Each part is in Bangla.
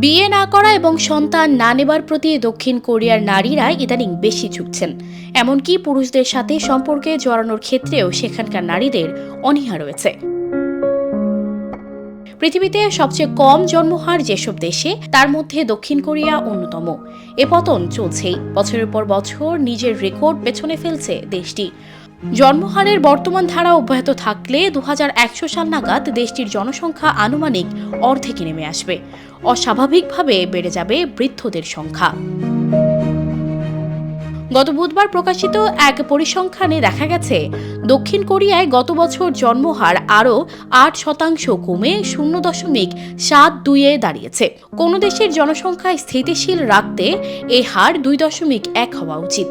বিয়ে না করা এবং সন্তান না নেবার প্রতি দক্ষিণ কোরিয়ার নারীরা ইদানিং বেশি ঝুঁকছেন। এমনকি পুরুষদের সাথে সম্পর্কে জড়ানোর ক্ষেত্রেও সেখানকার নারীদের অনীহা রয়েছে। পৃথিবীতে সবচেয়ে কম জন্মহার যেসব দেশে তার মধ্যে দক্ষিণ কোরিয়া অন্যতম। এ পতন চলছেই, বছরের পর বছর নিজের রেকর্ড পেছনে ফেলছে দেশটি। জন্মহারের বর্তমান ধারা অব্যাহত থাকলে 2100 সাল নাগাদ দেশটির জনসংখ্যা আনুমানিক অর্ধেকে নেমে আসবে। অস্বাভাবিকভাবে বেড়ে যাবে বৃদ্ধদের সংখ্যা। গত বুধবার প্রকাশিত এক পরিসংখ্যানে দেখা গেছে, দক্ষিণ কোরিয়ায় গত বছর জন্মহার আরও 8% কমে 0.72-এ দাঁড়িয়েছে। কোনো দেশের জনসংখ্যা স্থিতিশীল রাখতে এই হার 2.1 হওয়া উচিত।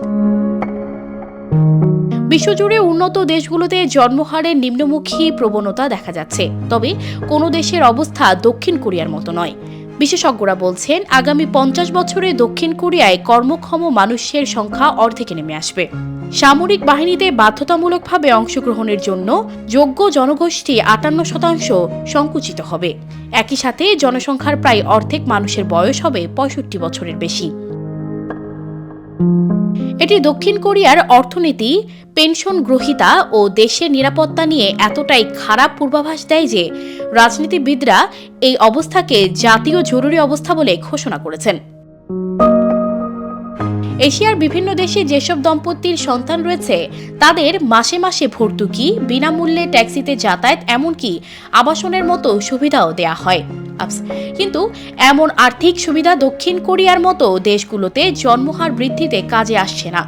বিশ্বজুড়ে উন্নত দেশগুলোতে জন্মহারের নিম্নমুখী প্রবণতা দেখা যাচ্ছে, তবে কোনো দেশের অবস্থা দক্ষিণ কোরিয়ার মতো নয়। বিশেষজ্ঞরা বলছেন, আগামী 50 বছরে দক্ষিণ কোরিয়ায় কর্মক্ষম মানুষের সংখ্যা অর্ধেকে নেমে আসবে। সামরিক বাহিনীতে বাধ্যতামূলকভাবে অংশগ্রহণের জন্য যোগ্য জনগোষ্ঠী 58% সংকুচিত হবে। একই সাথে জনসংখ্যার প্রায় অর্ধেক মানুষের বয়স হবে 65 বছরের বেশি। এটি দক্ষিণ কোরিয়ার অর্থনীতি, পেনশন গ্রহীতা ও দেশের নিরাপত্তা নিয়ে এতটাই খারাপ পূর্বাভাস দেয় যে রাজনীতিবিদরা এই অবস্থাকে জাতীয় জরুরি অবস্থা বলে ঘোষণা করেছেন। এশিয়ার বিভিন্ন দেশে যেসব দম্পতির সন্তান রয়েছে তাদের মাসে মাসে ভর্তুকি, বিনামূল্যে ট্যাক্সিতে যাতায়াত, এমনকি আবাসনের মতো সুবিধাও দেয়া হয়। কিন্তু এমন আর্থিক সুবিধা দক্ষিণ কোরিয়ার মতো দেশগুলোতে জন্মহার বৃদ্ধিতে কাজে আসছে না।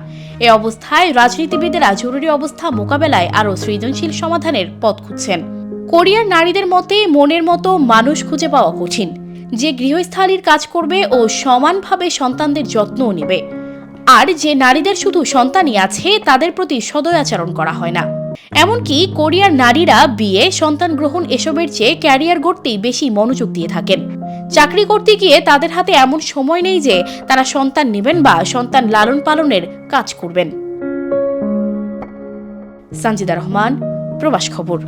এ অবস্থায় রাজনীতিবিদেরা জরুরি অবস্থা মোকাবেলায় আরও সৃজনশীল সমাধানের পথ খুঁজছেন। কোরিয়ার নারীদের মতে মনের মতো মানুষ খুঁজে পাওয়া কঠিন, যে গৃহস্থালীর কাজ করবে ও সমানভাবে সন্তানদের যত্নও নেবে। আর যে নারীদের শুধু সন্তানই আছে তাদের প্রতি সদয়াচরণ করা হয় না। এমনকি কোরিয়ার নারীরা বিয়ে, সন্তান গ্রহণ এসবের চেয়ে ক্যারিয়ার গড়তেই বেশি মনোযোগ দিয়ে থাকেন। চাকরি করতে গিয়ে তাদের হাতে এমন সময় নেই যে তারা সন্তান নেবেন বা সন্তান লালন পালনের কাজ করবেন। সঞ্জিদা রহমান, প্রবাস খবর।